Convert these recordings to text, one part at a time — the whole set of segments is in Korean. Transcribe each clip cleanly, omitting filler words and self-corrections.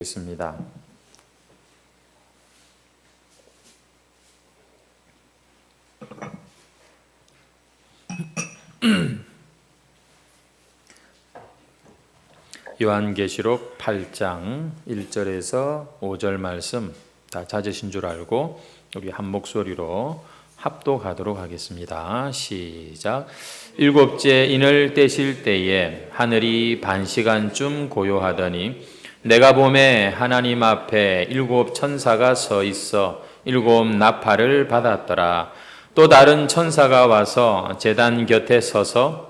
있습니다. 요한계시록 8장 1절에서 5절 말씀 다 찾으신 줄 알고 우리 한 목소리로 합독하도록 하겠습니다. 시작. 일곱째 인을 떼실 때에 하늘이 반시간쯤 고요하더니 내가 보매 하나님 앞에 일곱 천사가 서 있어 일곱 나팔을 받았더라. 또 다른 천사가 와서 제단 곁에 서서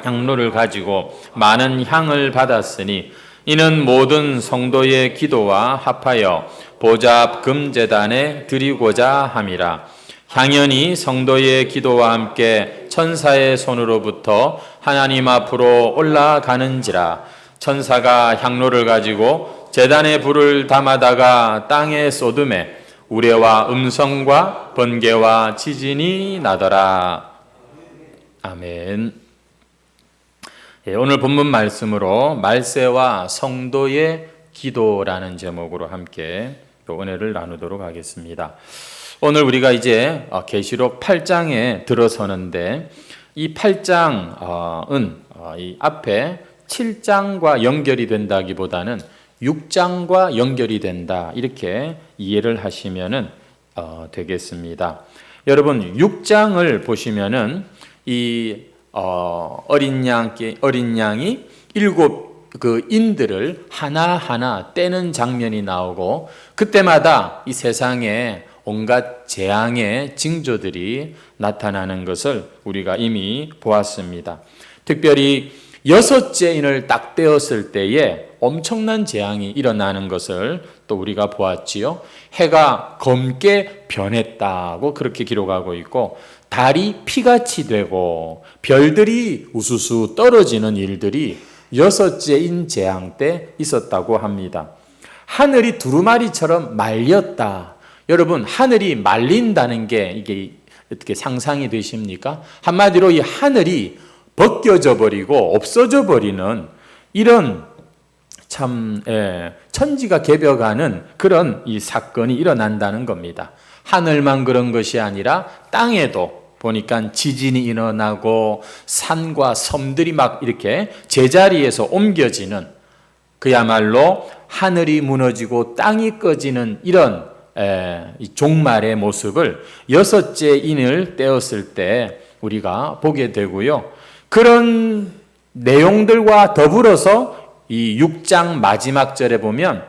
향로를 가지고 많은 향을 받았으니 이는 모든 성도의 기도와 합하여 보좌 금제단에 드리고자 함이라. 향연이 성도의 기도와 함께 천사의 손으로부터 하나님 앞으로 올라가는지라. 천사가 향로를 가지고 제단에 불을 담아다가 땅에 쏟음에 우레와 음성과 번개와 지진이 나더라. 아멘. 오늘 본문 말씀으로 말세와 성도의 기도라는 제목으로 함께 은혜를 나누도록 하겠습니다. 오늘 우리가 이제 계시록 8장에 들어서는데 이 8장은 이 앞에 7장과 연결이 된다기보다는 6장과 연결이 된다 이렇게 이해를 하시면 되겠습니다. 여러분 6장을 보시면은 이 어린 양이 일곱 그 인들을 하나하나 떼는 장면이 나오고 그때마다 이 세상에 온갖 재앙의 징조들이 나타나는 것을 우리가 이미 보았습니다. 특별히 여섯째 인을 딱 떼었을 때에 엄청난 재앙이 일어나는 것을 또 우리가 보았지요. 해가 검게 변했다고 그렇게 기록하고 있고 달이 피같이 되고 별들이 우수수 떨어지는 일들이 여섯째 인 재앙 때 있었다고 합니다. 하늘이 두루마리처럼 말렸다. 여러분 하늘이 말린다는 게 이게 어떻게 상상이 되십니까? 한마디로 이 하늘이 벗겨져 버리고 없어져 버리는 이런 참 천지가 개벽하는 그런 이 사건이 일어난다는 겁니다. 하늘만 그런 것이 아니라 땅에도 보니까 지진이 일어나고 산과 섬들이 막 이렇게 제자리에서 옮겨지는 그야말로 하늘이 무너지고 땅이 꺼지는 이런 종말의 모습을 여섯째 인을 떼었을 때 우리가 보게 되고요. 그런 내용들과 더불어서 이 6장 마지막 절에 보면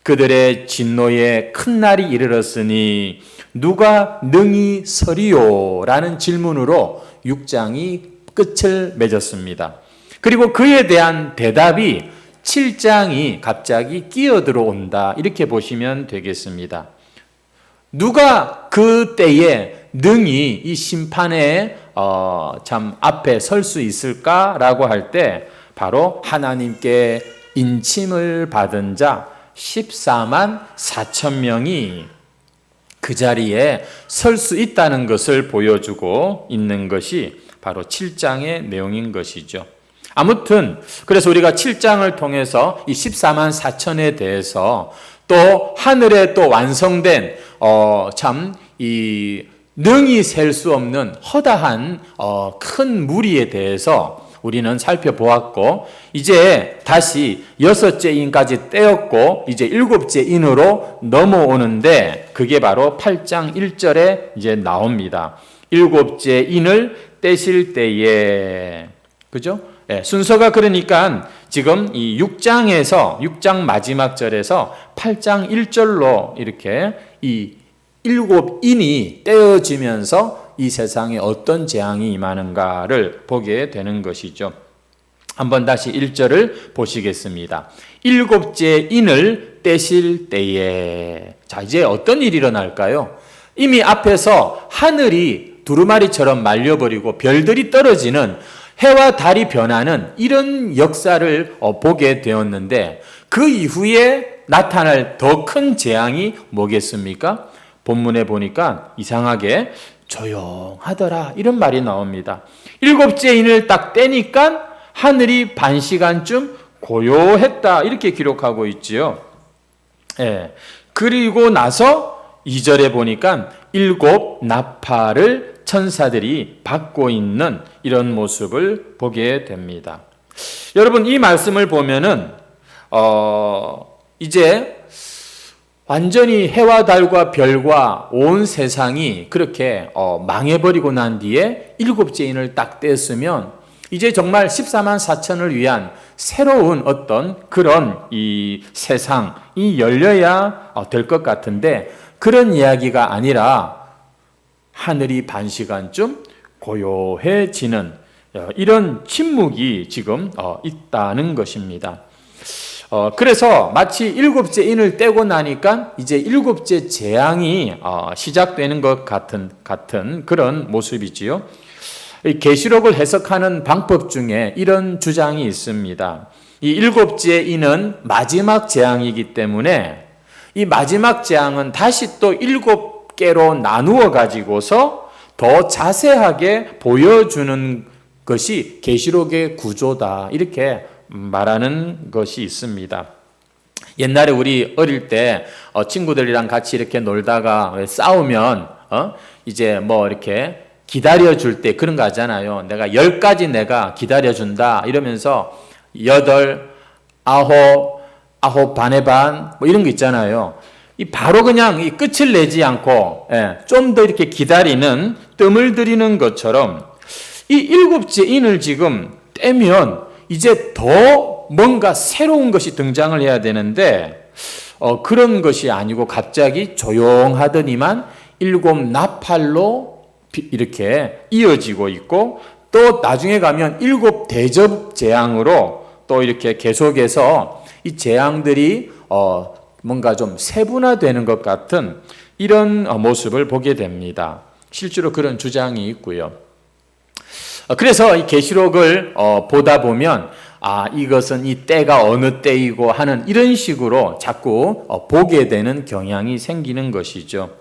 그들의 진노에 큰 날이 이르렀으니 누가 능히 서리요? 라는 질문으로 6장이 끝을 맺었습니다. 그리고 그에 대한 대답이 7장이 갑자기 끼어들어온다 이렇게 보시면 되겠습니다. 누가 그 때에 능히 이 심판의 참 앞에 설 수 있을까라고 할 때 바로 하나님께 인침을 받은 자 14만 4천 명이 그 자리에 설 수 있다는 것을 보여주고 있는 것이 바로 7장의 내용인 것이죠. 아무튼 그래서 우리가 7장을 통해서 이 14만 4천에 대해서 또 하늘에 또 완성된 참 이 능히 셀 수 없는 허다한 큰 무리에 대해서 우리는 살펴보았고 이제 다시 여섯째 인까지 떼었고 이제 일곱째 인으로 넘어오는데 그게 바로 8장 1절에 이제 나옵니다. 일곱째 인을 떼실 때에 그죠? 순서가 그러니까 지금 이 6장 마지막 절에서 8장 1절로 이렇게 이 일곱 인이 떼어지면서 이 세상에 어떤 재앙이 임하는가를 보게 되는 것이죠. 한번 다시 1절을 보시겠습니다. 일곱째 인을 떼실 때에 자 이제 어떤 일이 일어날까요? 이미 앞에서 하늘이 두루마리처럼 말려버리고 별들이 떨어지는 해와 달이 변하는 이런 역사를 보게 되었는데 그 이후에 나타날 더 큰 재앙이 뭐겠습니까? 본문에 보니까 이상하게 조용하더라 이런 말이 나옵니다. 일곱째 인을 딱 떼니까 하늘이 반시간쯤 고요했다 이렇게 기록하고 있지요. 예. 그리고 나서 2절에 보니까 7 나팔을 천사들이 받고 있는 이런 모습을 보게 됩니다. 여러분, 이 말씀을 보면은 이제 완전히 해와 달과 별과 온 세상이 그렇게 망해버리고 난 뒤에 7째 인을 딱 뗐으면 이제 정말 14만 4천을 위한 새로운 어떤 그런 이 세상이 열려야 될 것 같은데, 그런 이야기가 아니라 하늘이 반 시간쯤 고요해지는 이런 침묵이 지금 있다는 것입니다. 그래서 마치 7째 인을 떼고 나니까 이제 7째 재앙이 시작되는 것 같은 그런 모습이지요. 계시록을 해석하는 방법 중에 이런 주장이 있습니다. 이 7째 인은 마지막 재앙이기 때문에 이 마지막 재앙은 다시 또 7개로 나누어 가지고서 더 자세하게 보여주는 것이 계시록의 구조다, 이렇게 말하는 것이 있습니다. 옛날에 우리 어릴 때 친구들이랑 같이 이렇게 놀다가 싸우면 이제 뭐 이렇게 기다려줄 때 그런 거 하잖아요. 내가 10가지 내가 기다려준다 이러면서 8, 9 반의 반 뭐 이런 거 있잖아요. 이 바로 그냥 이 끝을 내지 않고 좀 더 이렇게 기다리는, 뜸을 들이는 것처럼 이 7째 인을 지금 떼면 이제 더 뭔가 새로운 것이 등장을 해야 되는데 그런 것이 아니고 갑자기 조용하더니만 7 나팔로 이렇게 이어지고 있고, 또 나중에 가면 7 대접 재앙으로 또 이렇게 계속해서 이 재앙들이 뭔가 좀 세분화되는 것 같은 이런 모습을 보게 됩니다. 실제로 그런 주장이 있고요. 그래서 이 계시록을 보다 보면 이것은 이 때가 어느 때이고 하는 이런 식으로 자꾸 보게 되는 경향이 생기는 것이죠.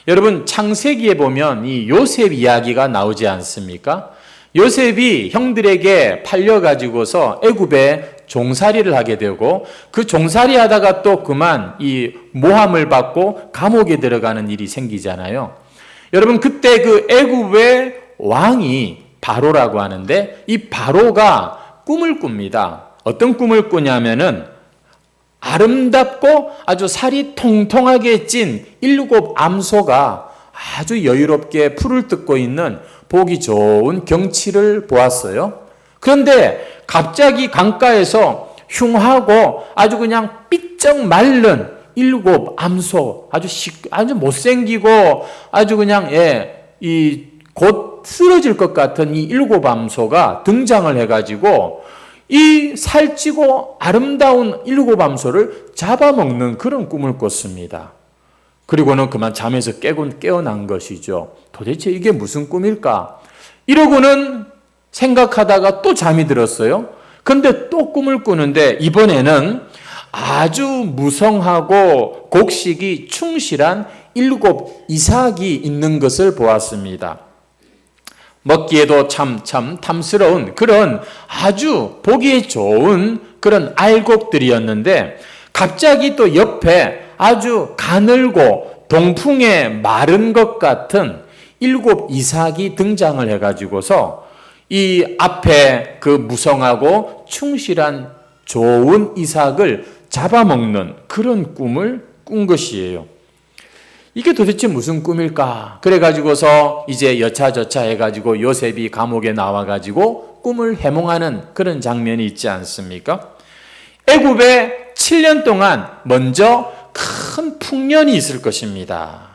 여러분, 창세기에 보면 이 요셉 이야기가 나오지 않습니까? 요셉이 형들에게 팔려가지고서 애굽에 종살이를 하게 되고, 그 종살이 하다가 또 그만 이 모함을 받고 감옥에 들어가는 일이 생기잖아요. 여러분, 그때 그 애굽의 왕이 바로라고 하는데, 이 바로가 꿈을 꿉니다. 어떤 꿈을 꾸냐면은 아름답고 아주 살이 통통하게 찐 7 암소가 아주 여유롭게 풀을 뜯고 있는 보기 좋은 경치를 보았어요. 그런데 갑자기 강가에서 흉하고 아주 그냥 삐쩍 마른 7 암소, 아주 못생기고 아주 그냥 곧 쓰러질 것 같은 이 7 암소가 등장을 해가지고 이 살찌고 아름다운 7 암소를 잡아먹는 그런 꿈을 꿨습니다. 그리고는 그만 잠에서 깨어난 것이죠. 도대체 이게 무슨 꿈일까? 이러고는 생각하다가 또 잠이 들었어요. 근데 또 꿈을 꾸는데 이번에는 아주 무성하고 곡식이 충실한 7 이삭이 있는 것을 보았습니다. 먹기에도 참 탐스러운 그런 아주 보기에 좋은 그런 알곡들이었는데, 갑자기 또 옆에 아주 가늘고 동풍에 마른 것 같은 7 이삭이 등장을 해가지고서 이 앞에 그 무성하고 충실한 좋은 이삭을 잡아먹는 그런 꿈을 꾼 것이에요. 이게 도대체 무슨 꿈일까? 그래가지고서 이제 여차저차 해가지고 요셉이 감옥에 나와가지고 꿈을 해몽하는 그런 장면이 있지 않습니까? 애굽에 7년 동안 먼저 큰 풍년이 있을 것입니다.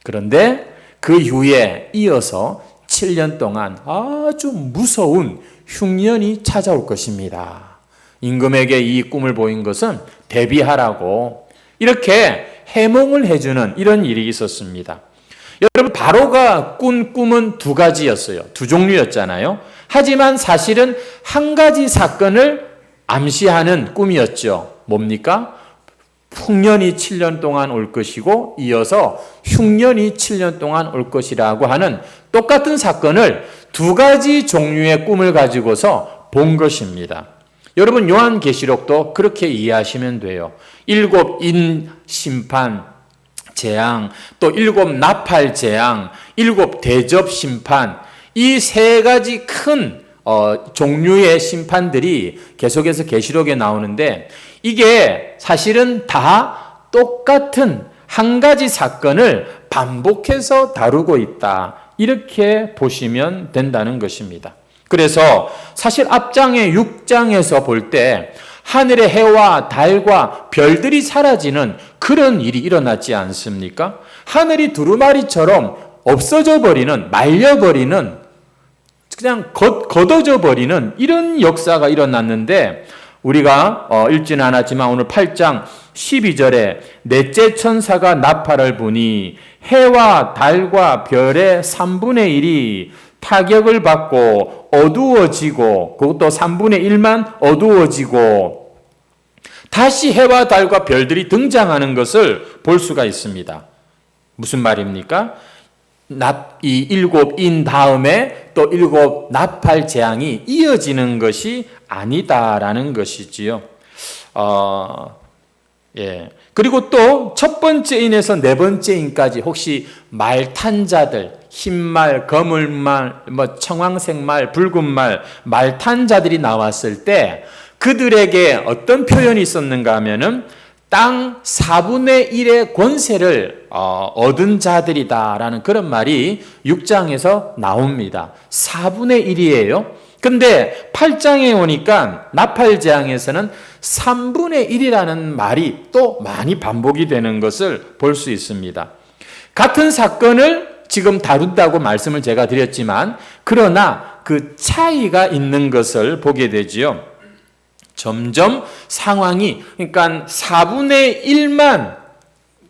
그런데 그 후에 이어서 7년 동안 아주 무서운 흉년이 찾아올 것입니다. 임금에게 이 꿈을 보인 것은 대비하라고 이렇게 해몽을 해주는 이런 일이 있었습니다. 여러분, 바로가 꾼 꿈은 2가지였어요. 2종류였잖아요. 하지만 사실은 한 가지 사건을 암시하는 꿈이었죠. 뭡니까? 풍년이 7년 동안 올 것이고 이어서 흉년이 7년 동안 올 것이라고 하는 똑같은 사건을 2가지 종류의 꿈을 가지고서 본 것입니다. 여러분, 요한계시록도 그렇게 이해하시면 돼요. 7 심판, 재앙, 또 7 나팔 재앙, 7 대접 심판, 이 세 가지 큰 종류의 심판들이 계속해서 계시록에 나오는데 이게 사실은 다 똑같은 한 가지 사건을 반복해서 다루고 있다. 이렇게 보시면 된다는 것입니다. 그래서 사실 앞장의 6장에서 볼 때 하늘의 해와 달과 별들이 사라지는 그런 일이 일어나지 않습니까? 하늘이 두루마리처럼 없어져 버리는, 말려버리는, 그냥 걷어져 버리는 이런 역사가 일어났는데 우리가 읽지는 않았지만 오늘 8장 12절에 넷째 천사가 나팔을 부니 해와 달과 별의 3분의 1이 타격을 받고 어두워지고 그것도 3분의 1만 어두워지고 다시 해와 달과 별들이 등장하는 것을 볼 수가 있습니다. 무슨 말입니까? 이 7인 다음에 또 7 나팔 재앙이 이어지는 것이 아니다라는 것이지요. 예. 그리고 또 첫 번째 인에서 네 번째 인까지 혹시 말 탄 자들, 흰말, 거물말, 청황색 말, 붉은 말 탄 자들이 나왔을 때 그들에게 어떤 표현이 있었는가 하면은 땅 4분의 1의 권세를 얻은 자들이다라는 그런 말이 6장에서 나옵니다. 4분의 1이에요. 근데 8장에 오니까 나팔 재앙에서는 3분의 1이라는 말이 또 많이 반복이 되는 것을 볼 수 있습니다. 같은 사건을 지금 다룬다고 말씀을 제가 드렸지만 그러나 그 차이가 있는 것을 보게 되지요. 점점 상황이 그러니까 4분의 1만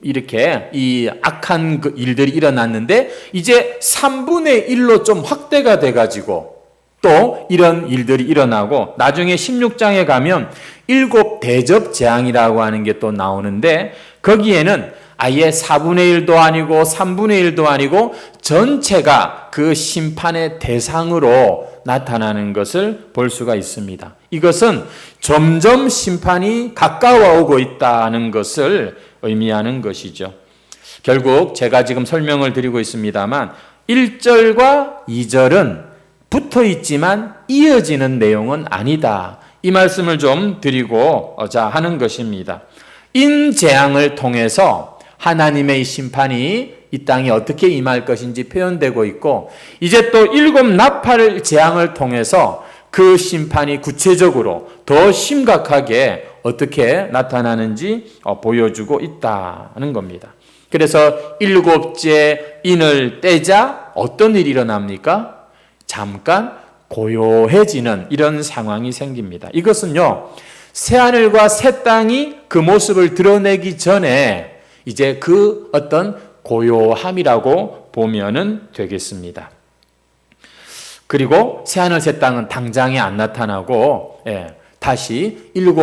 이렇게 이 악한 일들이 일어났는데 이제 3분의 1로 좀 확대가 돼가지고 또 이런 일들이 일어나고 나중에 16장에 가면 7 대접 재앙이라고 하는 게 또 나오는데 거기에는 아예 4분의 1도 아니고 3분의 1도 아니고 전체가 그 심판의 대상으로 나타나는 것을 볼 수가 있습니다. 이것은 점점 심판이 가까워오고 있다는 것을 의미하는 것이죠. 결국 제가 지금 설명을 드리고 있습니다만 1절과 2절은 붙어 있지만 이어지는 내용은 아니다. 이 말씀을 좀 드리고자 하는 것입니다. 인재앙을 통해서 하나님의 심판이 이 땅에 어떻게 임할 것인지 표현되고 있고 이제 또 7 나팔 재앙을 통해서 그 심판이 구체적으로 더 심각하게 어떻게 나타나는지 보여주고 있다는 겁니다. 그래서 7째 인을 떼자 어떤 일이 일어납니까? 잠깐 고요해지는 이런 상황이 생깁니다. 이것은요, 새하늘과 새 땅이 그 모습을 드러내기 전에 이제 그 어떤 고요함이라고 보면은 되겠습니다. 그리고 새하늘 새 땅은 당장에 안 나타나고 다시 7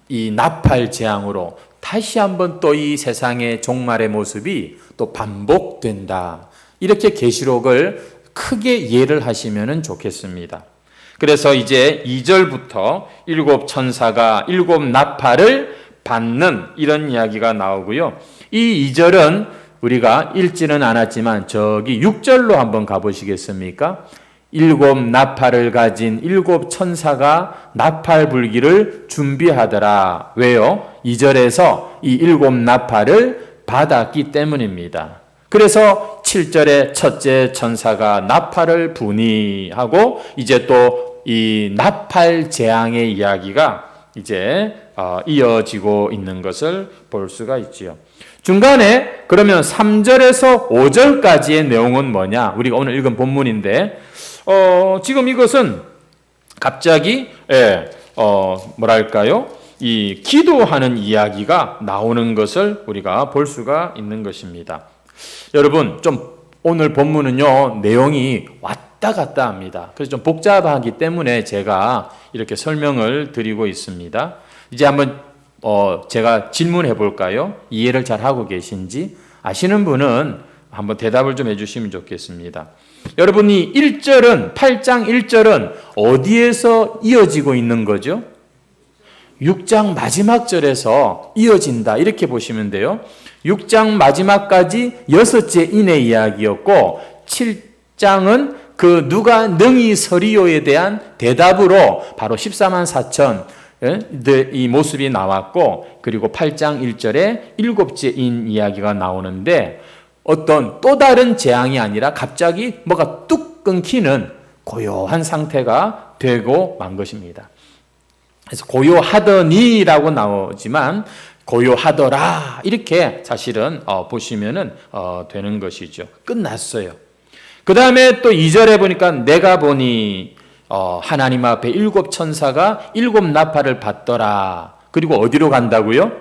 이 나팔 재앙으로 다시 한번 또 이 세상의 종말의 모습이 또 반복된다. 이렇게 계시록을 크게 이해를 하시면 좋겠습니다. 그래서 이제 2절부터 7 천사가 7 나팔을 받는 이런 이야기가 나오고요. 이 2절은 우리가 읽지는 않았지만 저기 6절로 한번 가보시겠습니까? 7 나팔을 가진 7 천사가 나팔 불기를 준비하더라. 왜요? 2절에서 이 7 나팔을 받았기 때문입니다. 그래서 7절에 첫째 천사가 나팔을 부니 하고 이제 또 이 나팔 재앙의 이야기가 이제 이어지고 있는 것을 볼 수가 있지요. 중간에 그러면 3절에서 5절까지의 내용은 뭐냐? 우리가 오늘 읽은 본문인데 지금 이것은 갑자기 뭐랄까요? 이 기도하는 이야기가 나오는 것을 우리가 볼 수가 있는 것입니다. 여러분 좀 오늘 본문은요 내용이 왔다 갔다 합니다. 그래서 좀 복잡하기 때문에 제가 이렇게 설명을 드리고 있습니다. 이제 한번 제가 질문해 볼까요? 이해를 잘 하고 계신지 아시는 분은 한번 대답을 좀 해주시면 좋겠습니다. 여러분이 1절은 8장 1절은 어디에서 이어지고 있는 거죠? 6장 마지막 절에서 이어진다 이렇게 보시면 돼요. 6장 마지막까지 6째 인의 이야기였고 7장은 그 누가 능히 서리요에 대한 대답으로 바로 14만 4천 이 모습이 나왔고, 그리고 8장 1절에 7째 인 이야기가 나오는데 어떤 또 다른 재앙이 아니라 갑자기 뭐가 뚝 끊기는 고요한 상태가 되고 만 것입니다. 그래서 고요하더니라고 나오지만 고요하더라 이렇게 사실은 보시면은 되는 것이죠. 끝났어요. 그 다음에 또 2절에 보니까 내가 보니 하나님 앞에 7 천사가 7 나팔을 받더라. 그리고 어디로 간다고요?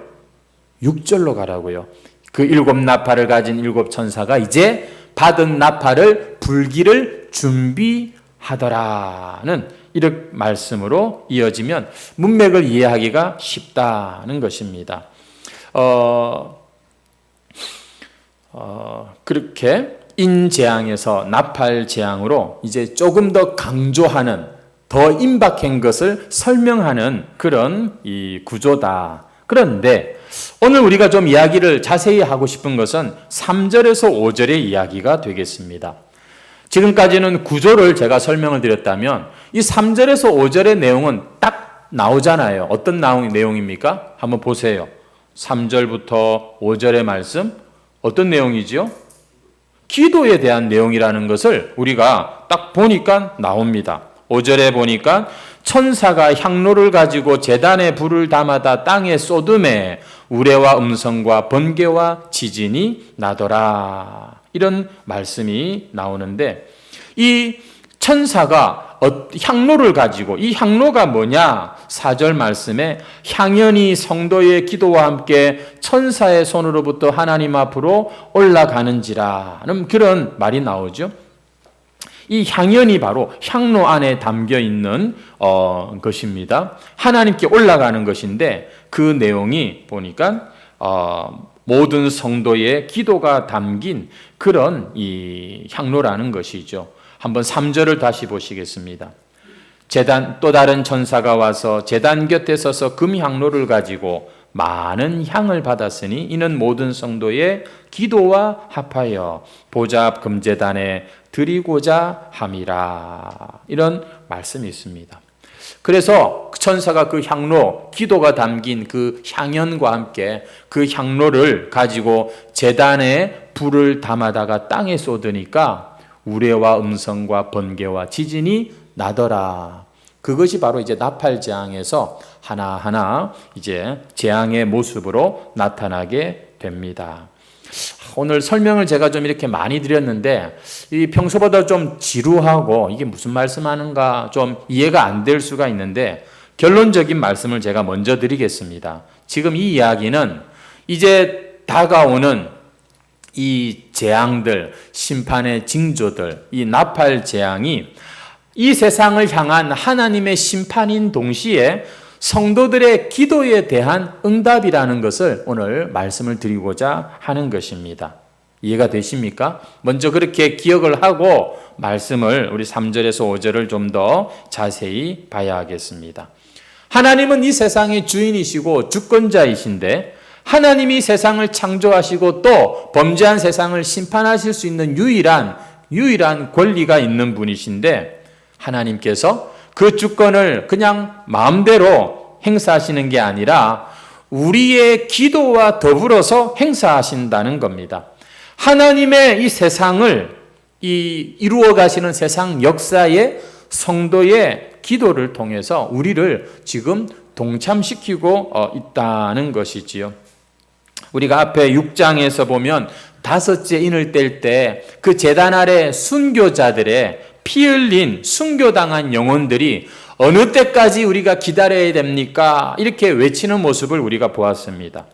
6절로 가라고요. 그 7 나팔을 가진 7 천사가 이제 받은 나팔을 불기를 준비하더라는 이런 말씀으로 이어지면 문맥을 이해하기가 쉽다는 것입니다. 그렇게 인재앙에서 나팔재앙으로 이제 조금 더 강조하는, 더 임박한 것을 설명하는 그런 이 구조다. 그런데 오늘 우리가 좀 이야기를 자세히 하고 싶은 것은 3절에서 5절의 이야기가 되겠습니다. 지금까지는 구조를 제가 설명을 드렸다면 이 3절에서 5절의 내용은 딱 나오잖아요. 어떤 내용입니까? 한번 보세요. 3절부터 5절의 말씀 어떤 내용이죠? 기도에 대한 내용이라는 것을 우리가 딱 보니까 나옵니다. 5절에 보니까 천사가 향로를 가지고 제단에 불을 담아다 땅에 쏟음에 우레와 음성과 번개와 지진이 나더라. 이런 말씀이 나오는데 이 천사가 향로를 가지고, 이 향로가 뭐냐? 4절 말씀에 향연이 성도의 기도와 함께 천사의 손으로부터 하나님 앞으로 올라가는지라는 그런 말이 나오죠. 이 향연이 바로 향로 안에 담겨 있는 것입니다. 하나님께 올라가는 것인데 그 내용이 보니까 모든 성도의 기도가 담긴 그런 이 향로라는 것이죠. 한번 3절을 다시 보시겠습니다. 또 다른 천사가 와서 제단 곁에 서서 금향로를 가지고 많은 향을 받았으니 이는 모든 성도의 기도와 합하여 보좌 앞 금제단에 드리고자 함이라. 이런 말씀이 있습니다. 그래서 천사가 그 향로, 기도가 담긴 그 향연과 함께 그 향로를 가지고 제단에 불을 담아다가 땅에 쏟으니까 우레와 음성과 번개와 지진이 나더라. 그것이 바로 이제 나팔재앙에서 하나하나 이제 재앙의 모습으로 나타나게 됩니다. 오늘 설명을 제가 좀 이렇게 많이 드렸는데 이 평소보다 좀 지루하고 이게 무슨 말씀하는가 좀 이해가 안 될 수가 있는데 결론적인 말씀을 제가 먼저 드리겠습니다. 지금 이 이야기는 이제 다가오는 이 재앙들, 심판의 징조들, 이 나팔 재앙이 이 세상을 향한 하나님의 심판인 동시에 성도들의 기도에 대한 응답이라는 것을 오늘 말씀을 드리고자 하는 것입니다. 이해가 되십니까? 먼저 그렇게 기억을 하고 말씀을 우리 3절에서 5절을 좀 더 자세히 봐야 하겠습니다. 하나님은 이 세상의 주인이시고 주권자이신데 하나님이 세상을 창조하시고 또 범죄한 세상을 심판하실 수 있는 유일한 권리가 있는 분이신데 하나님께서 그 주권을 그냥 마음대로 행사하시는 게 아니라 우리의 기도와 더불어서 행사하신다는 겁니다. 하나님의 이 세상을 이루어 가시는 세상 역사에 성도의 기도를 통해서 우리를 지금 동참시키고 있다는 것이지요. 우리가 앞에 6장에서 보면 5째 인을 뗄 때 그 제단 아래 순교자들의 피 흘린 순교당한 영혼들이 어느 때까지 우리가 기다려야 됩니까? 이렇게 외치는 모습을 우리가 보았습니다.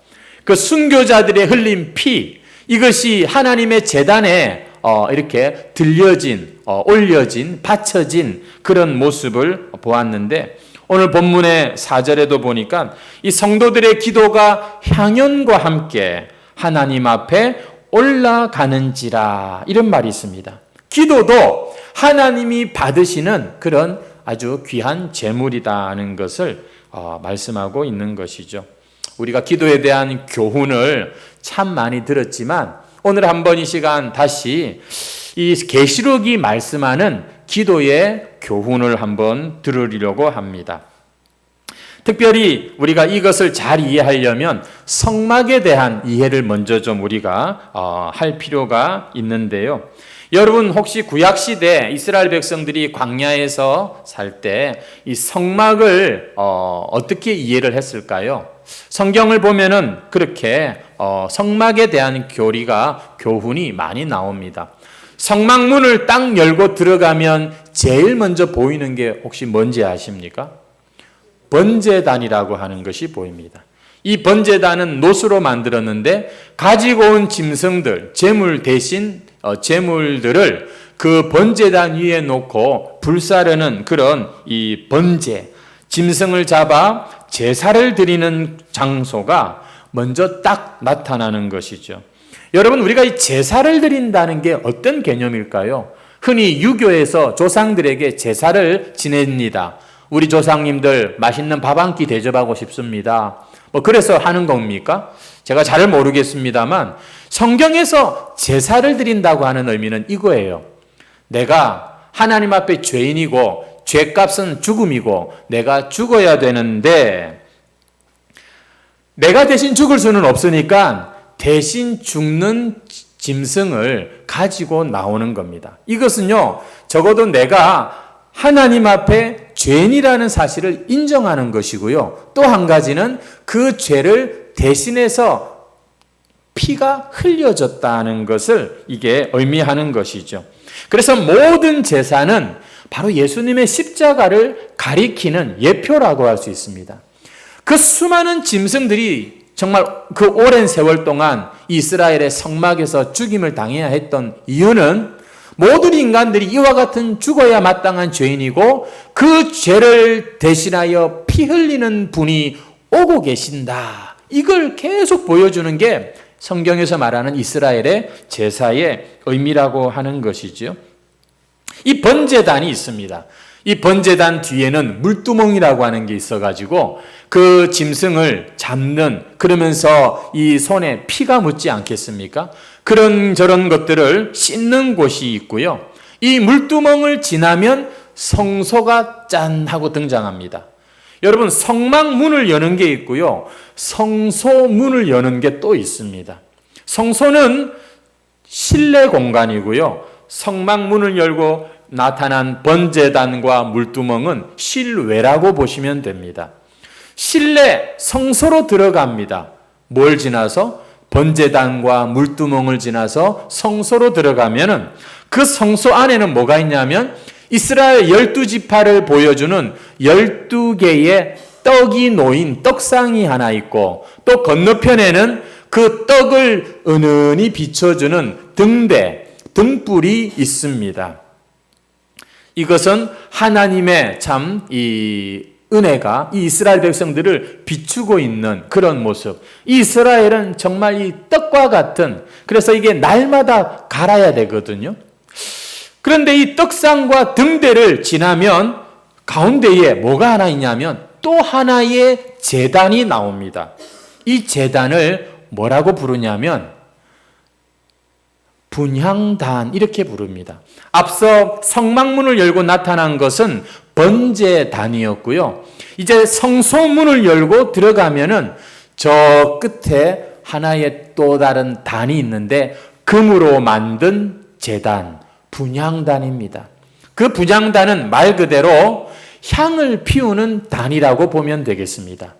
그 순교자들의 흘린 피, 이것이 하나님의 제단에 이렇게 들려진, 올려진, 바쳐진 그런 모습을 보았는데 오늘 본문의 4절에도 보니까 이 성도들의 기도가 향연과 함께 하나님 앞에 올라가는지라 이런 말이 있습니다. 기도도 하나님이 받으시는 그런 아주 귀한 제물이다는 것을 말씀하고 있는 것이죠. 우리가 기도에 대한 교훈을 참 많이 들었지만 오늘 한번 이 시간 다시 이 계시록이 말씀하는 기도의 교훈을 한번 들으려고 합니다. 특별히 우리가 이것을 잘 이해하려면 성막에 대한 이해를 먼저 좀 우리가 할 필요가 있는데요. 여러분 혹시 구약시대 이스라엘 백성들이 광야에서 살 때 이 성막을 어떻게 이해를 했을까요? 성경을 보면은 그렇게 성막에 대한 교훈이 많이 나옵니다. 성막문을 딱 열고 들어가면 제일 먼저 보이는 게 혹시 뭔지 아십니까? 번제단이라고 하는 것이 보입니다. 이 번제단은 노수로 만들었는데 가지고 온 짐승들, 제물 대신 제물들을 그 번제단 위에 놓고 불사르는 그런 이 번제, 짐승을 잡아 제사를 드리는 장소가 먼저 딱 나타나는 것이죠. 여러분, 우리가 이 제사를 드린다는 게 어떤 개념일까요? 흔히 유교에서 조상들에게 제사를 지냅니다. 우리 조상님들 맛있는 밥 한 끼 대접하고 싶습니다. 그래서 하는 겁니까? 제가 잘 모르겠습니다만 성경에서 제사를 드린다고 하는 의미는 이거예요. 내가 하나님 앞에 죄인이고 죄값은 죽음이고 내가 죽어야 되는데 내가 대신 죽을 수는 없으니까 대신 죽는 짐승을 가지고 나오는 겁니다. 이것은요, 적어도 내가 하나님 앞에 죄인이라는 사실을 인정하는 것이고요. 또 한 가지는 그 죄를 대신해서 피가 흘려졌다는 것을 이게 의미하는 것이죠. 그래서 모든 제사는 바로 예수님의 십자가를 가리키는 예표라고 할 수 있습니다. 그 수많은 짐승들이 정말 그 오랜 세월 동안 이스라엘의 성막에서 죽임을 당해야 했던 이유는 모든 인간들이 이와 같은 죽어야 마땅한 죄인이고 그 죄를 대신하여 피 흘리는 분이 오고 계신다. 이걸 계속 보여주는 게 성경에서 말하는 이스라엘의 제사의 의미라고 하는 것이죠. 이 번제단이 있습니다. 이 번제단 뒤에는 물두멍이라고 하는 게 있어가지고 그 짐승을 잡는, 그러면서 이 손에 피가 묻지 않겠습니까? 그런 저런 것들을 씻는 곳이 있고요. 이 물두멍을 지나면 성소가 짠 하고 등장합니다. 여러분, 성막 문을 여는 게 있고요. 성소 문을 여는 게 또 있습니다. 성소는 실내 공간이고요. 성막 문을 열고 나타난 번제단과 물두멍은 실외라고 보시면 됩니다. 실내 성소로 들어갑니다. 뭘 지나서? 번제단과 물두멍을 지나서 성소로 들어가면은 그 성소 안에는 뭐가 있냐면 이스라엘 12지파를 보여주는 12개의 떡이 놓인 떡상이 하나 있고 또 건너편에는 그 떡을 은은히 비춰주는 등불이 있습니다. 이것은 하나님의 참 이 은혜가 이 이스라엘 백성들을 비추고 있는 그런 모습. 이 이스라엘은 정말 이 떡과 같은, 그래서 이게 날마다 갈아야 되거든요. 그런데 이 떡상과 등대를 지나면 가운데에 뭐가 하나 있냐면 또 하나의 제단이 나옵니다. 이 제단을 뭐라고 부르냐면 분향단 이렇게 부릅니다. 앞서 성막문을 열고 나타난 것은 번제단이었고요. 이제 성소문을 열고 들어가면은 저 끝에 하나의 또 다른 단이 있는데 금으로 만든 제단, 분향단입니다. 그 분향단은 말 그대로 향을 피우는 단이라고 보면 되겠습니다.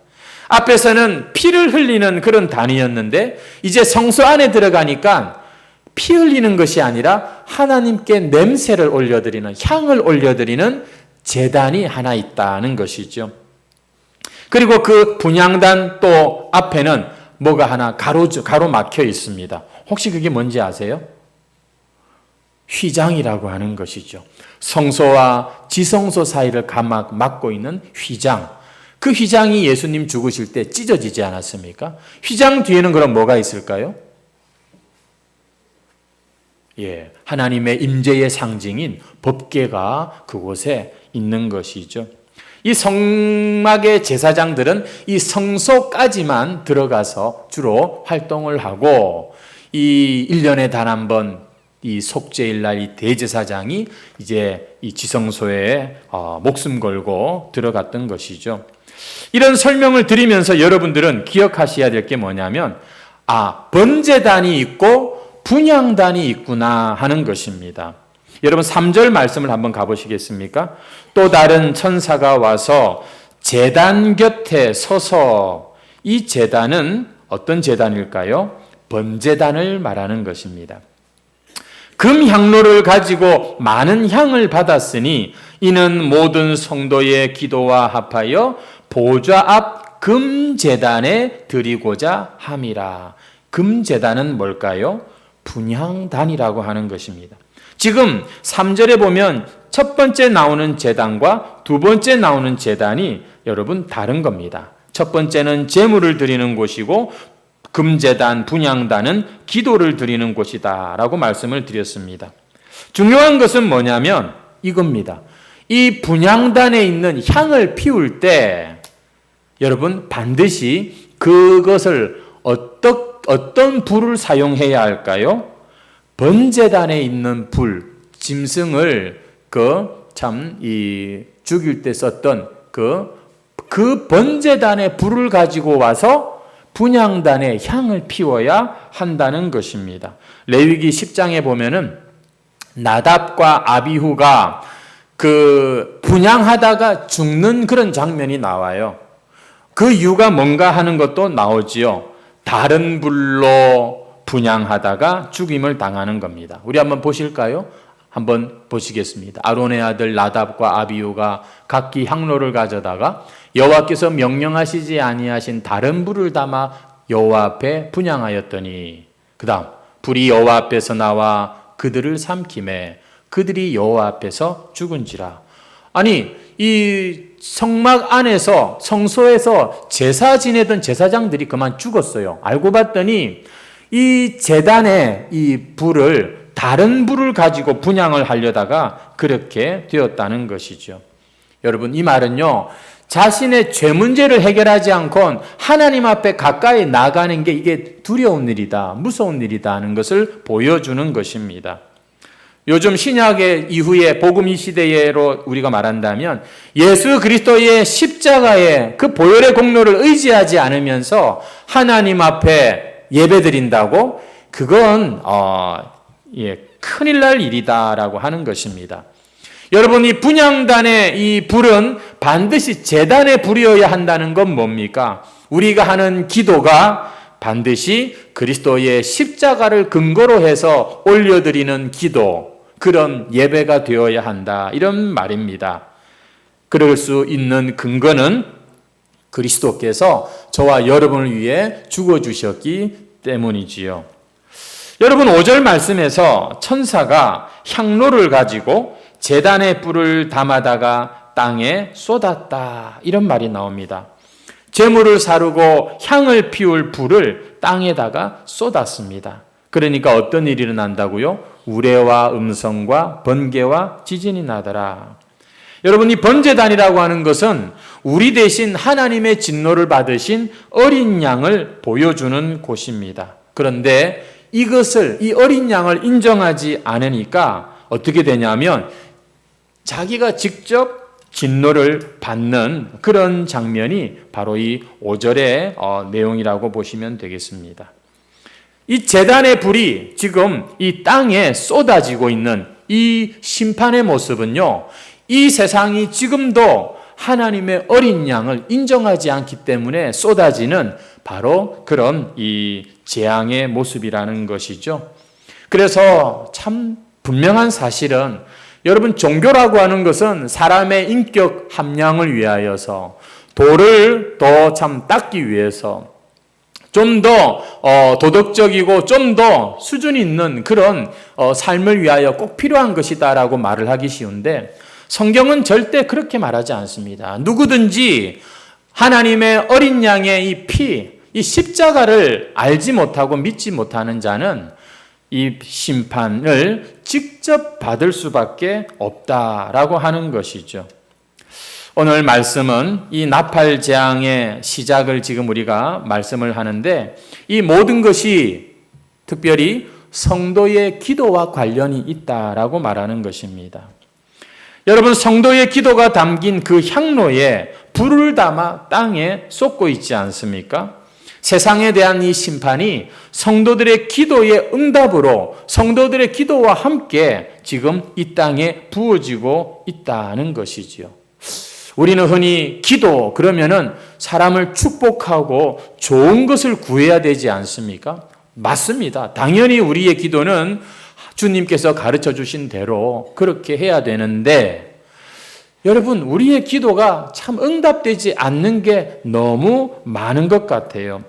앞에서는 피를 흘리는 그런 단이었는데 이제 성소 안에 들어가니까 피 흘리는 것이 아니라 하나님께 냄새를 올려드리는, 향을 올려드리는 제단이 하나 있다는 것이죠. 그리고 그 분향단 또 앞에는 뭐가 하나 가로막혀 있습니다. 혹시 그게 뭔지 아세요? 휘장이라고 하는 것이죠. 성소와 지성소 사이를 막고 있는 휘장. 그 휘장이 예수님 죽으실 때 찢어지지 않았습니까? 휘장 뒤에는 그럼 뭐가 있을까요? 하나님의 임재의 상징인 법궤가 그곳에 있는 것이죠. 이 성막의 제사장들은 이 성소까지만 들어가서 주로 활동을 하고, 이 1년에 단 한 번 이 속죄일날 이 대제사장이 이제 이 지성소에 목숨 걸고 들어갔던 것이죠. 이런 설명을 드리면서 여러분들은 기억하셔야 될 게 뭐냐면, 번제단이 있고 분향단이 있구나 하는 것입니다. 여러분 3절 말씀을 한번 가보시겠습니까? 또 다른 천사가 와서 제단 곁에 서서, 이 제단은 어떤 제단일까요? 번제단을 말하는 것입니다. 금향로를 가지고 많은 향을 받았으니 이는 모든 성도의 기도와 합하여 보좌 앞 금제단에 드리고자 함이라. 금제단은 뭘까요? 분향단이라고 하는 것입니다. 지금 3절에 보면 첫 번째 나오는 제단과 두 번째 나오는 제단이 여러분 다른 겁니다. 첫 번째는 제물을 드리는 곳이고, 금제단, 분향단은 기도를 드리는 곳이다 라고 말씀을 드렸습니다. 중요한 것은 뭐냐면 이겁니다. 이 분향단에 있는 향을 피울 때 여러분 반드시 그것을 어떤 불을 사용해야 할까요? 번제단에 있는 불, 짐승을 죽일 때 썼던 그 번제단의 불을 가지고 와서 분향단에 향을 피워야 한다는 것입니다. 레위기 10장에 보면은 나답과 아비후가 분향하다가 죽는 그런 장면이 나와요. 그 이유가 뭔가 하는 것도 나오지요. 다른 불로 분향하다가 죽임을 당하는 겁니다. 우리 한번 보실까요? 한번 보시겠습니다. 아론의 아들 나답과 아비후가 각기 향로를 가져다가 여호와께서 명령하시지 아니하신 다른 불을 담아 여호와 앞에 분향하였더니, 그 다음 불이 여호와 앞에서 나와 그들을 삼키매 그들이 여호와 앞에서 죽은지라. 아니, 이 성막 안에서, 성소에서 제사 지내던 제사장들이 그만 죽었어요. 알고 봤더니 이 제단에 이 불을, 다른 불을 가지고 분향을 하려다가 그렇게 되었다는 것이죠. 여러분, 이 말은요, 자신의 죄 문제를 해결하지 않고 하나님 앞에 가까이 나가는 게 이게 두려운 일이다, 무서운 일이다 하는 것을 보여주는 것입니다. 요즘 신약의 이후에 복음 이 시대로 우리가 말한다면 예수 그리스도의 십자가의 그 보혈의 공로를 의지하지 않으면서 하나님 앞에 예배드린다고, 그건 큰일 날 일이다라고 하는 것입니다. 여러분, 이 분향단의 이 불은 반드시 제단의 불이어야 한다는 건 뭡니까? 우리가 하는 기도가 반드시 그리스도의 십자가를 근거로 해서 올려드리는 기도, 그런 예배가 되어야 한다, 이런 말입니다. 그럴 수 있는 근거는 그리스도께서 저와 여러분을 위해 죽어주셨기 때문이지요. 여러분, 5절 말씀에서 천사가 향로를 가지고 제단의 불을 담아다가 땅에 쏟았다, 이런 말이 나옵니다. 제물을 사르고 향을 피울 불을 땅에다가 쏟았습니다. 그러니까 어떤 일이 일어난다고요? 우레와 음성과 번개와 지진이 나더라. 여러분, 이 번제단이라고 하는 것은 우리 대신 하나님의 진노를 받으신 어린 양을 보여주는 곳입니다. 그런데 이 어린 양을 인정하지 않으니까 어떻게 되냐면 자기가 직접 진노를 받는 그런 장면이 바로 이 5절의 내용이라고 보시면 되겠습니다. 이 제단의 불이 지금 이 땅에 쏟아지고 있는 이 심판의 모습은요, 이 세상이 지금도 하나님의 어린 양을 인정하지 않기 때문에 쏟아지는 바로 그런 이 재앙의 모습이라는 것이죠. 그래서 참 분명한 사실은, 여러분, 종교라고 하는 것은 사람의 인격 함량을 위하여서, 도를 더 참 닦기 위해서, 좀 더 도덕적이고 좀 더 수준 있는 그런 삶을 위하여 꼭 필요한 것이다라고 말을 하기 쉬운데, 성경은 절대 그렇게 말하지 않습니다. 누구든지 하나님의 어린 양의 이 피, 이 십자가를 알지 못하고 믿지 못하는 자는 이 심판을 직접 받을 수밖에 없다라고 하는 것이죠. 오늘 말씀은 이 나팔재앙의 시작을 지금 우리가 말씀을 하는데 이 모든 것이 특별히 성도의 기도와 관련이 있다라고 말하는 것입니다. 여러분, 성도의 기도가 담긴 그 향로에 불을 담아 땅에 쏟고 있지 않습니까? 세상에 대한 이 심판이 성도들의 기도의 응답으로 성도들의 기도와 함께 지금 이 땅에 부어지고 있다는 것이지요. 우리는 흔히 기도 그러면은 사람을 축복하고 좋은 것을 구해야 되지 않습니까? 맞습니다. 당연히 우리의 기도는 주님께서 가르쳐 주신 대로 그렇게 해야 되는데, 여러분, 우리의 기도가 참 응답되지 않는 게 너무 많은 것 같아요.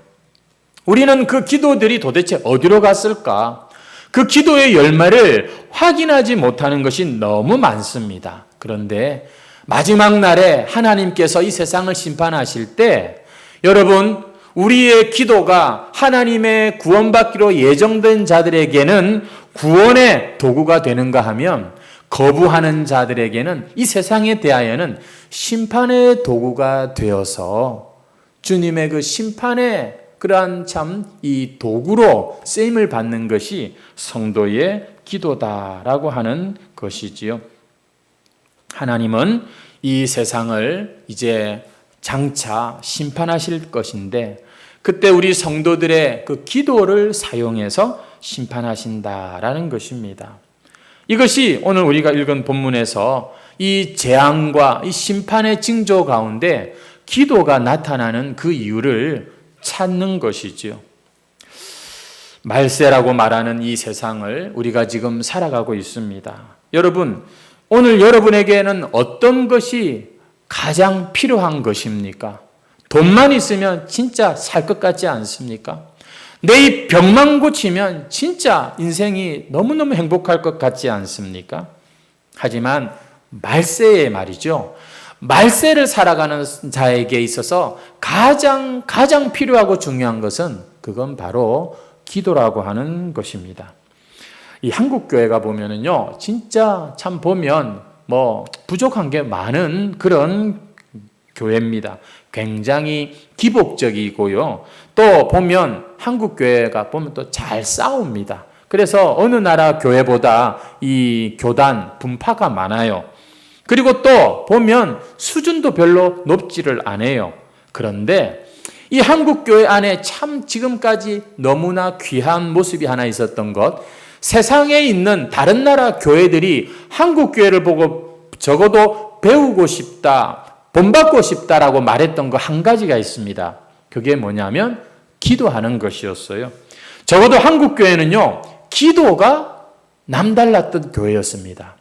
우리는 그 기도들이 도대체 어디로 갔을까? 그 기도의 열매를 확인하지 못하는 것이 너무 많습니다. 그런데 마지막 날에 하나님께서 이 세상을 심판하실 때, 여러분, 우리의 기도가 하나님의 구원받기로 예정된 자들에게는 구원의 도구가 되는가 하면, 거부하는 자들에게는, 이 세상에 대하여는 심판의 도구가 되어서 주님의 그 심판의 그러한 참 이 도구로 쓰임을 받는 것이 성도의 기도다라고 하는 것이지요. 하나님은 이 세상을 이제 장차 심판하실 것인데, 그때 우리 성도들의 그 기도를 사용해서 심판하신다라는 것입니다. 이것이 오늘 우리가 읽은 본문에서 이 재앙과 이 심판의 징조 가운데 기도가 나타나는 그 이유를 찾는 것이지요. 말세라고 말하는 이 세상을 우리가 지금 살아가고 있습니다. 여러분, 오늘 여러분에게는 어떤 것이 가장 필요한 것입니까? 돈만 있으면 진짜 살 것 같지 않습니까? 내 이 병만 고치면 진짜 인생이 너무너무 행복할 것 같지 않습니까? 하지만 말세에 말이죠. 말세를 살아가는 자에게 있어서 가장 필요하고 중요한 것은 그건 바로 기도라고 하는 것입니다. 이 한국 교회가 보면은요, 진짜 참 보면 뭐 부족한 게 많은 그런 교회입니다. 굉장히 기복적이고요. 또 보면 한국 교회가 보면 또 잘 싸웁니다. 그래서 어느 나라 교회보다 이 교단 분파가 많아요. 그리고 또 보면 수준도 별로 높지를 않아요. 그런데 이 한국 교회 안에 참 지금까지 너무나 귀한 모습이 하나 있었던 것, 세상에 있는 다른 나라 교회들이 한국 교회를 보고 적어도 배우고 싶다, 본받고 싶다라고 말했던 거 한 가지가 있습니다. 그게 뭐냐면 기도하는 것이었어요. 적어도 한국 교회는요, 기도가 남달랐던 교회였습니다.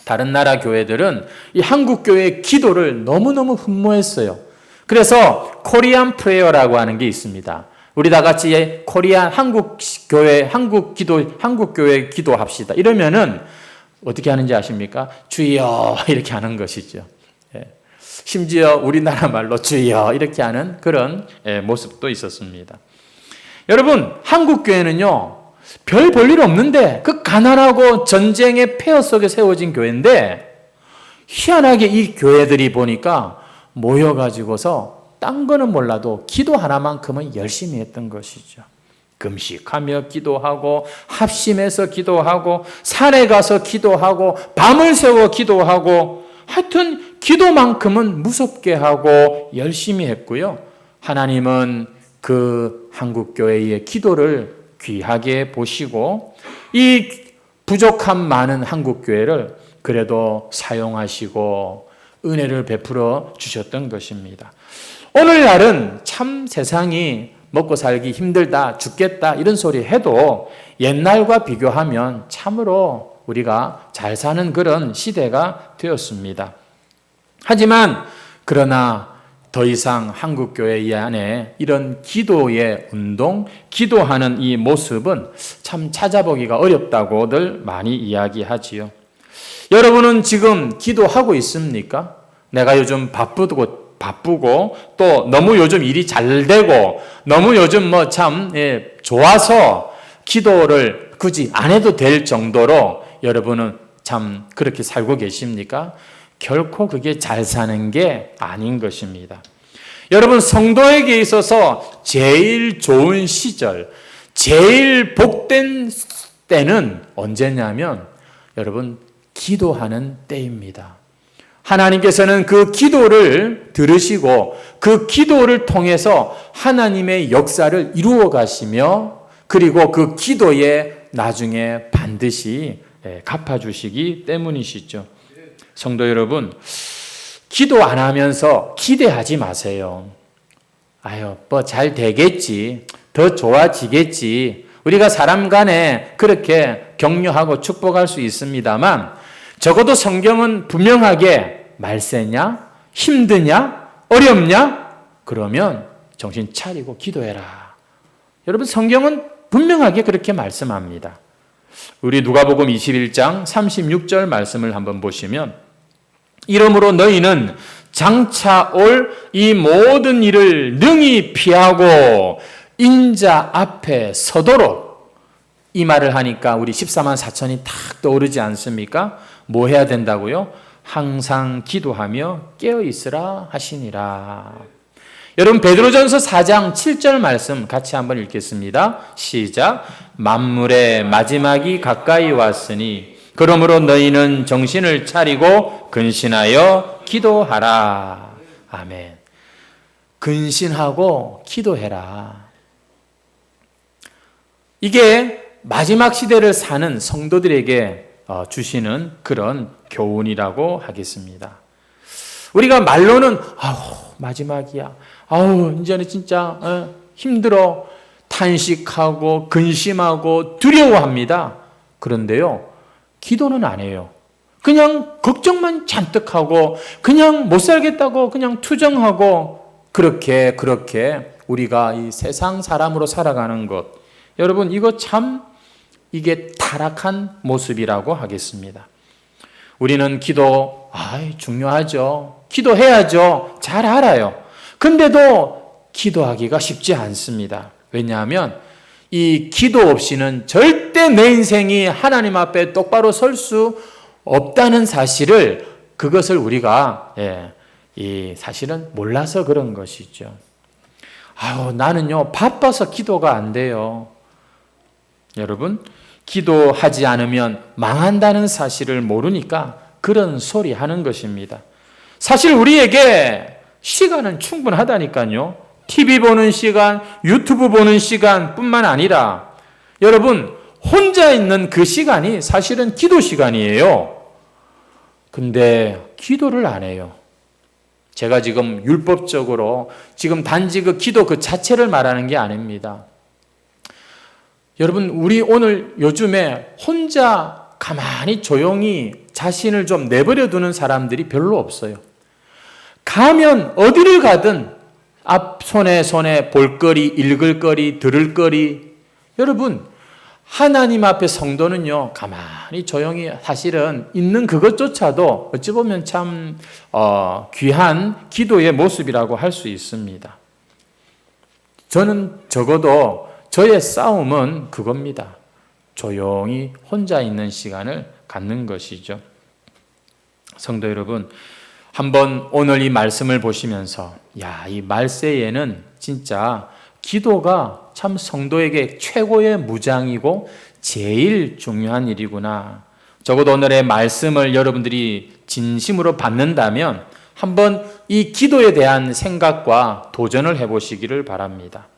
다른 나라 교회들은 이 한국 교회의 기도를 너무너무 흠모했어요. 그래서 코리안 프레이어라고 하는 게 있습니다. 우리 다 같이 코리안 한국 교회 기도합시다. 이러면은 어떻게 하는지 아십니까? 주여 이렇게 하는 것이죠. 심지어 우리나라 말로 주여 이렇게 하는 그런 모습도 있었습니다. 여러분, 한국 교회는요, 별 볼일 없는데 그 가난하고 전쟁의 폐허 속에 세워진 교회인데, 희한하게 이 교회들이 보니까 모여가지고서 딴 거는 몰라도 기도 하나만큼은 열심히 했던 것이죠. 금식하며 기도하고, 합심해서 기도하고, 산에 가서 기도하고, 밤을 새워 기도하고, 하여튼 기도만큼은 무섭게 하고 열심히 했고요. 하나님은 그 한국교회의 기도를 귀하게 보시고 이 부족함 많은 한국교회를 그래도 사용하시고 은혜를 베풀어 주셨던 것입니다. 오늘날은 참 세상이 먹고 살기 힘들다, 죽겠다 이런 소리 해도 옛날과 비교하면 참으로 우리가 잘 사는 그런 시대가 되었습니다. 하지만 그러나 더 이상 한국교회 안에 이런 기도의 운동, 기도하는 이 모습은 참 찾아보기가 어렵다고들 많이 이야기하지요. 여러분은 지금 기도하고 있습니까? 내가 요즘 바쁘고 또 너무 요즘 일이 잘 되고 너무 요즘 뭐 참 좋아서 기도를 굳이 안 해도 될 정도로 여러분은 참 그렇게 살고 계십니까? 결코 그게 잘 사는 게 아닌 것입니다. 여러분, 성도에게 있어서 제일 좋은 시절, 제일 복된 때는 언제냐면 여러분, 기도하는 때입니다. 하나님께서는 그 기도를 들으시고 그 기도를 통해서 하나님의 역사를 이루어 가시며 그리고 그 기도에 나중에 반드시 갚아주시기 때문이시죠. 성도 여러분, 기도 안 하면서 기대하지 마세요. 아유, 뭐 잘 되겠지. 더 좋아지겠지. 우리가 사람 간에 그렇게 격려하고 축복할 수 있습니다만 적어도 성경은 분명하게 말세냐? 힘드냐? 어렵냐? 그러면 정신 차리고 기도해라. 여러분, 성경은 분명하게 그렇게 말씀합니다. 우리 누가복음 21장 36절 말씀을 한번 보시면 이러므로 너희는 장차 올 이 모든 일을 능히 피하고 인자 앞에 서도록, 이 말을 하니까 우리 14만 4천이 탁 떠오르지 않습니까? 뭐 해야 된다고요? 항상 기도하며 깨어 있으라 하시니라. 여러분, 베드로전서 4장 7절 말씀 같이 한번 읽겠습니다. 시작. 만물의 마지막이 가까이 왔으니 그러므로 너희는 정신을 차리고 근신하여 기도하라. 아멘. 근신하고 기도해라. 이게 마지막 시대를 사는 성도들에게 주시는 그런 교훈이라고 하겠습니다. 우리가 말로는 마지막이야. 이제는 진짜 힘들어. 탄식하고 근심하고 두려워합니다. 그런데요, 기도는 안 해요. 그냥 걱정만 잔뜩 하고 그냥 못 살겠다고 그냥 투정하고 그렇게 우리가 이 세상 사람으로 살아가는 것, 여러분, 이거 참 이게 타락한 모습이라고 하겠습니다. 우리는 기도 중요하죠. 기도해야죠. 잘 알아요. 근데도 기도하기가 쉽지 않습니다. 왜냐하면 이 기도 없이는 절대 내 인생이 하나님 앞에 똑바로 설 수 없다는 사실을, 그것을 우리가 이 사실은 몰라서 그런 것이죠. 나는요 바빠서 기도가 안 돼요. 여러분, 기도하지 않으면 망한다는 사실을 모르니까 그런 소리 하는 것입니다. 사실 우리에게 시간은 충분하다니까요. TV 보는 시간, 유튜브 보는 시간 뿐만 아니라 여러분, 혼자 있는 그 시간이 사실은 기도 시간이에요. 근데 기도를 안 해요. 제가 지금 율법적으로 지금 단지 그 기도 그 자체를 말하는 게 아닙니다. 여러분, 우리 오늘 요즘에 혼자 가만히 조용히 자신을 좀 내버려 두는 사람들이 별로 없어요. 가면 어디를 가든 앞 손에 볼거리, 읽을거리, 들을거리. 여러분, 하나님 앞에 성도는요 가만히 조용히 사실은 있는 그것조차도 어찌 보면 참 귀한 기도의 모습이라고 할 수 있습니다. 저는 적어도 저의 싸움은 그겁니다. 조용히 혼자 있는 시간을 갖는 것이죠. 성도 여러분, 한번 오늘 이 말씀을 보시면서 이 말세에는 진짜 기도가 참 성도에게 최고의 무장이고 제일 중요한 일이구나. 적어도 오늘의 말씀을 여러분들이 진심으로 받는다면 한번 이 기도에 대한 생각과 도전을 해보시기를 바랍니다.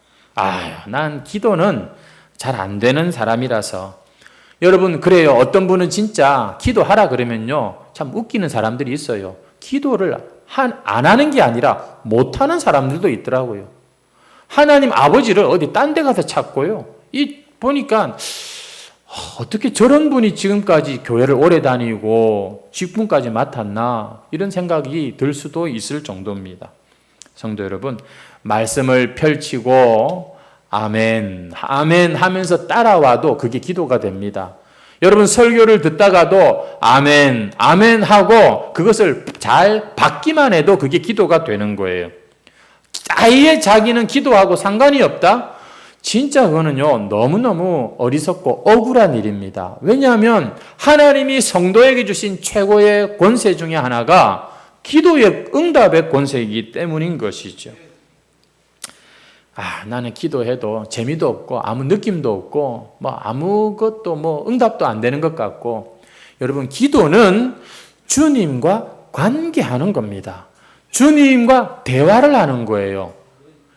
난 기도는 잘 안 되는 사람이라서. 여러분, 그래요. 어떤 분은 진짜 기도하라 그러면요 참 웃기는 사람들이 있어요. 기도를 안 하는 게 아니라 못하는 사람들도 있더라고요. 하나님 아버지를 어디 딴 데 가서 찾고요. 보니까 어떻게 저런 분이 지금까지 교회를 오래 다니고 직분까지 맡았나, 이런 생각이 들 수도 있을 정도입니다. 성도 여러분, 말씀을 펼치고 아멘, 아멘 하면서 따라와도 그게 기도가 됩니다. 여러분, 설교를 듣다가도 아멘, 아멘 하고 그것을 잘 받기만 해도 그게 기도가 되는 거예요. 아예 자기는 기도하고 상관이 없다? 진짜 그거는요, 너무너무 어리석고 억울한 일입니다. 왜냐하면 하나님이 성도에게 주신 최고의 권세 중에 하나가 기도의 응답의 권세이기 때문인 것이죠. 나는 기도해도 재미도 없고 아무 느낌도 없고 아무것도 응답도 안 되는 것 같고, 여러분, 기도는 주님과 관계하는 겁니다. 주님과 대화를 하는 거예요.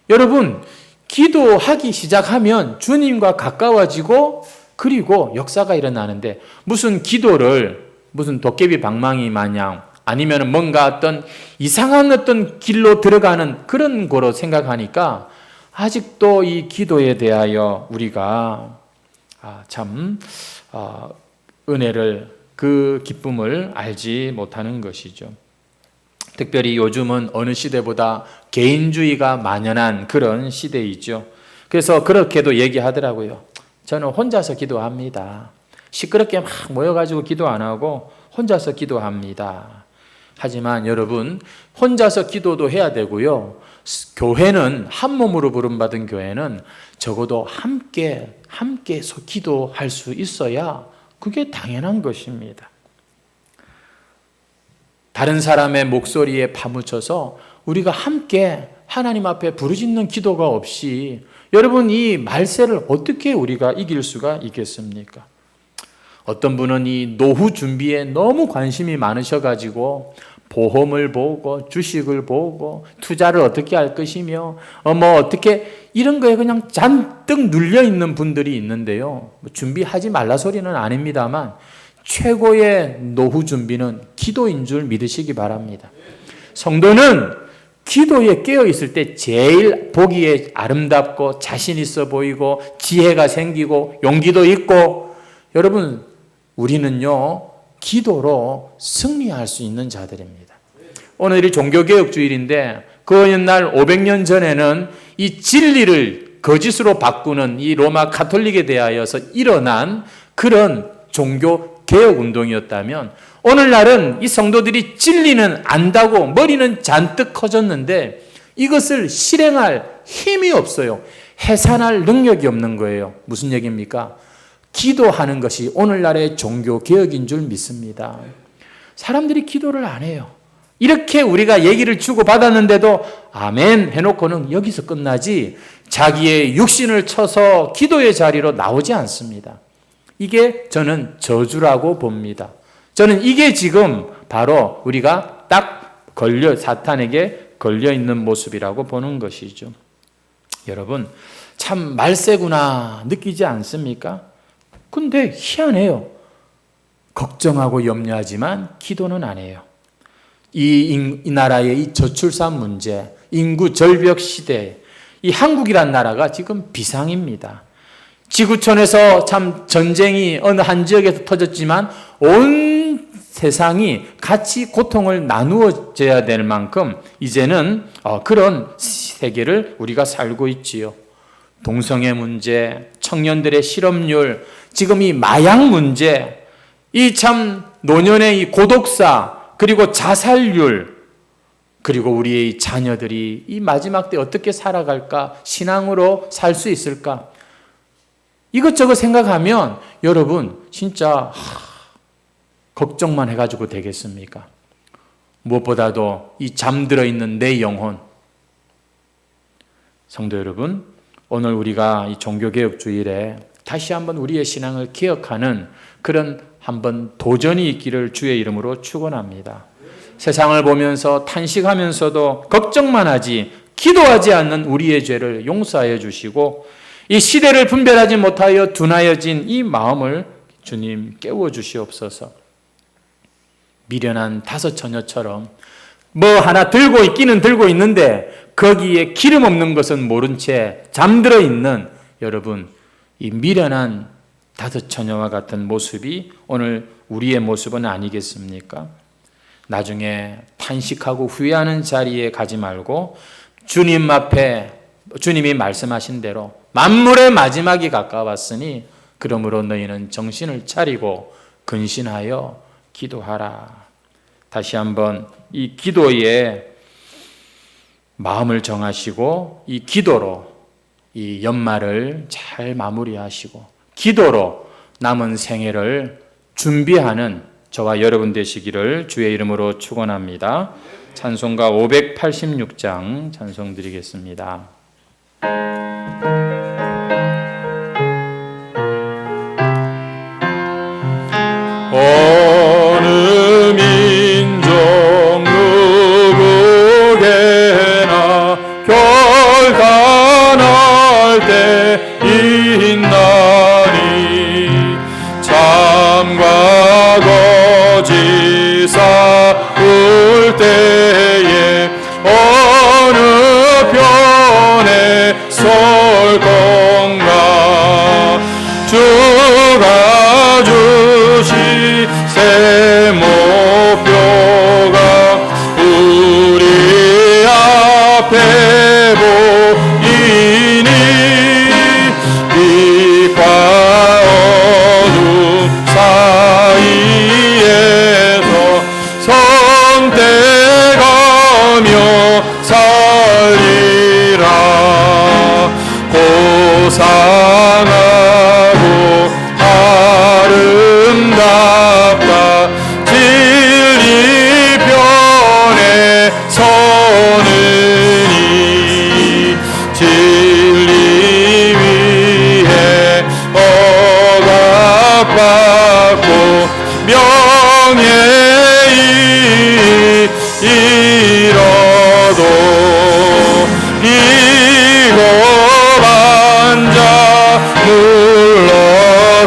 여러분, 기도하기 시작하면 주님과 가까워지고 그리고 역사가 일어나는데, 무슨 기도를 무슨 도깨비 방망이 마냥 아니면 뭔가 어떤 이상한 어떤 길로 들어가는 그런 거로 생각하니까 아직도 이 기도에 대하여 우리가 은혜를, 그 기쁨을 알지 못하는 것이죠. 특별히 요즘은 어느 시대보다 개인주의가 만연한 그런 시대이죠. 그래서 그렇게도 얘기하더라고요. 저는 혼자서 기도합니다. 시끄럽게 막 모여가지고 기도 안 하고 혼자서 기도합니다. 하지만 여러분, 혼자서 기도도 해야 되고요. 교회는, 한 몸으로 부름받은 교회는 적어도 함께 기도할 수 있어야 그게 당연한 것입니다. 다른 사람의 목소리에 파묻혀서 우리가 함께 하나님 앞에 부르짖는 기도가 없이, 여러분, 이 말세를 어떻게 우리가 이길 수가 있겠습니까? 어떤 분은 이 노후 준비에 너무 관심이 많으셔가지고 보험을 보고 주식을 보고 투자를 어떻게 할 것이며 어떻게 이런 거에 그냥 잔뜩 눌려 있는 분들이 있는데요. 준비하지 말라 소리는 아닙니다만 최고의 노후 준비는 기도인 줄 믿으시기 바랍니다. 성도는 기도에 깨어 있을 때 제일 보기에 아름답고 자신 있어 보이고 지혜가 생기고 용기도 있고, 여러분, 우리는요, 기도로 승리할 수 있는 자들입니다. 오늘이 종교개혁주일인데 그 옛날 500년 전에는 이 진리를 거짓으로 바꾸는 이 로마 가톨릭에 대하여서 일어난 그런 종교개혁운동이었다면, 오늘날은 이 성도들이 진리는 안다고 머리는 잔뜩 커졌는데 이것을 실행할 힘이 없어요. 해산할 능력이 없는 거예요. 무슨 얘기입니까? 기도하는 것이 오늘날의 종교개혁인 줄 믿습니다. 사람들이 기도를 안 해요. 이렇게 우리가 얘기를 주고받았는데도 아멘 해놓고는 여기서 끝나지 자기의 육신을 쳐서 기도의 자리로 나오지 않습니다. 이게 저는 저주라고 봅니다. 저는 이게 지금 바로 우리가 딱 사탄에게 걸려있는 모습이라고 보는 것이죠. 여러분, 참 말세구나 느끼지 않습니까? 근데 희한해요. 걱정하고 염려하지만 기도는 안 해요. 이 나라의 이 저출산 문제, 인구 절벽 시대, 이 한국이란 나라가 지금 비상입니다. 지구촌에서 참 전쟁이 어느 한 지역에서 터졌지만 온 세상이 같이 고통을 나누어져야 될 만큼 이제는 그런 세계를 우리가 살고 있지요. 동성애 문제, 청년들의 실업률, 지금 이 마약 문제, 이 참 노년의 이 고독사, 그리고 자살률, 그리고 우리의 자녀들이 이 마지막 때 어떻게 살아갈까? 신앙으로 살 수 있을까? 이것저것 생각하면 여러분 진짜 걱정만 해가지고 되겠습니까? 무엇보다도 이 잠들어 있는 내 영혼. 성도 여러분, 오늘 우리가 이 종교개혁주일에 다시 한번 우리의 신앙을 기억하는 그런 한번 도전이 있기를 주의 이름으로 축원합니다. 세상을 보면서 탄식하면서도 걱정만 하지 기도하지 않는 우리의 죄를 용서하여 주시고 이 시대를 분별하지 못하여 둔하여진 이 마음을 주님 깨워 주시옵소서. 미련한 다섯 처녀처럼 뭐 하나 들고 있기는 들고 있는데 거기에 기름 없는 것은 모른 채 잠들어 있는 여러분, 이 미련한 다섯 처녀와 같은 모습이 오늘 우리의 모습은 아니겠습니까? 나중에 탄식하고 후회하는 자리에 가지 말고 주님 앞에 주님이 말씀하신 대로 만물의 마지막이 가까웠으니 그러므로 너희는 정신을 차리고 근신하여 기도하라. 다시 한번 이 기도에 마음을 정하시고 이 기도로 이 연말을 잘 마무리하시고 기도로 남은 생애를 준비하는 저와 여러분 되시기를 주의 이름으로 축원합니다. 찬송가 586장 찬송 드리겠습니다. 어느 민족 누구게나 결단할 때 있나니 참과 거짓 싸울 때에 어느 편에 설 건가 주가 주시 새 목표가 우리 앞에 보이니 빛과 어둠 사이에서 선택하며 살리라 고상하고 아름답다 진리 편에 서느니 진리 위에 억압받고 명예이 잃어도 비겁한 자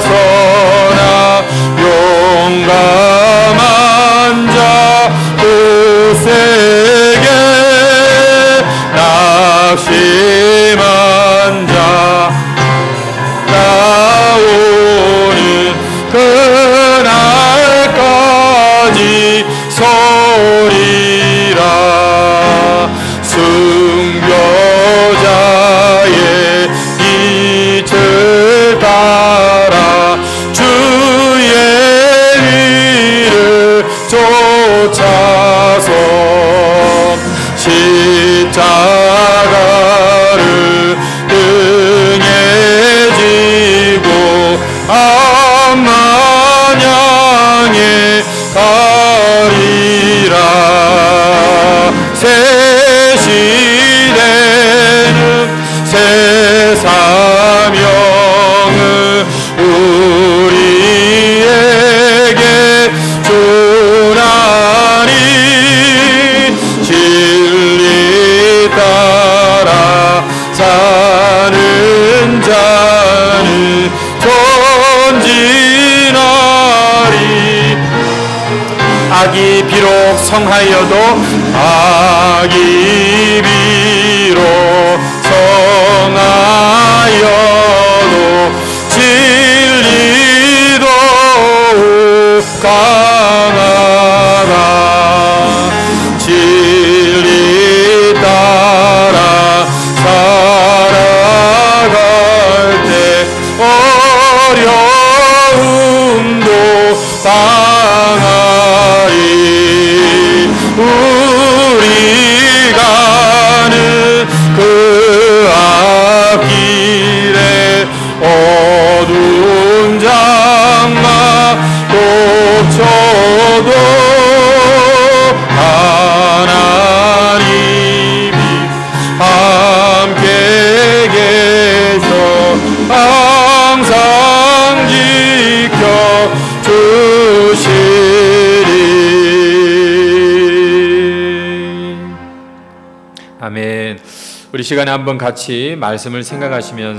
물러서나 용감한 자 굳세게 낙심한 자 나오는 그날까지 서리라 순교자의 빛을 따라 주의 위를 쫓아서 십자가를 등에 지고 암만 향해 가리라 새 시대는 새 사명을 우리에게 주나니 진리 따라 사는 자는 전진하리 악이 비록 성하여도 악이 비록 성하여도 진리도 강하다 진리 따라 살아갈 때 어려움도 당하리 우리 가는 그 앞길에 어두운 장막 덮쳐도 하나님이 함께 계셔 항상 지켜 주시리. 아멘. 우리 시간에 한번 같이 말씀을 생각하시면서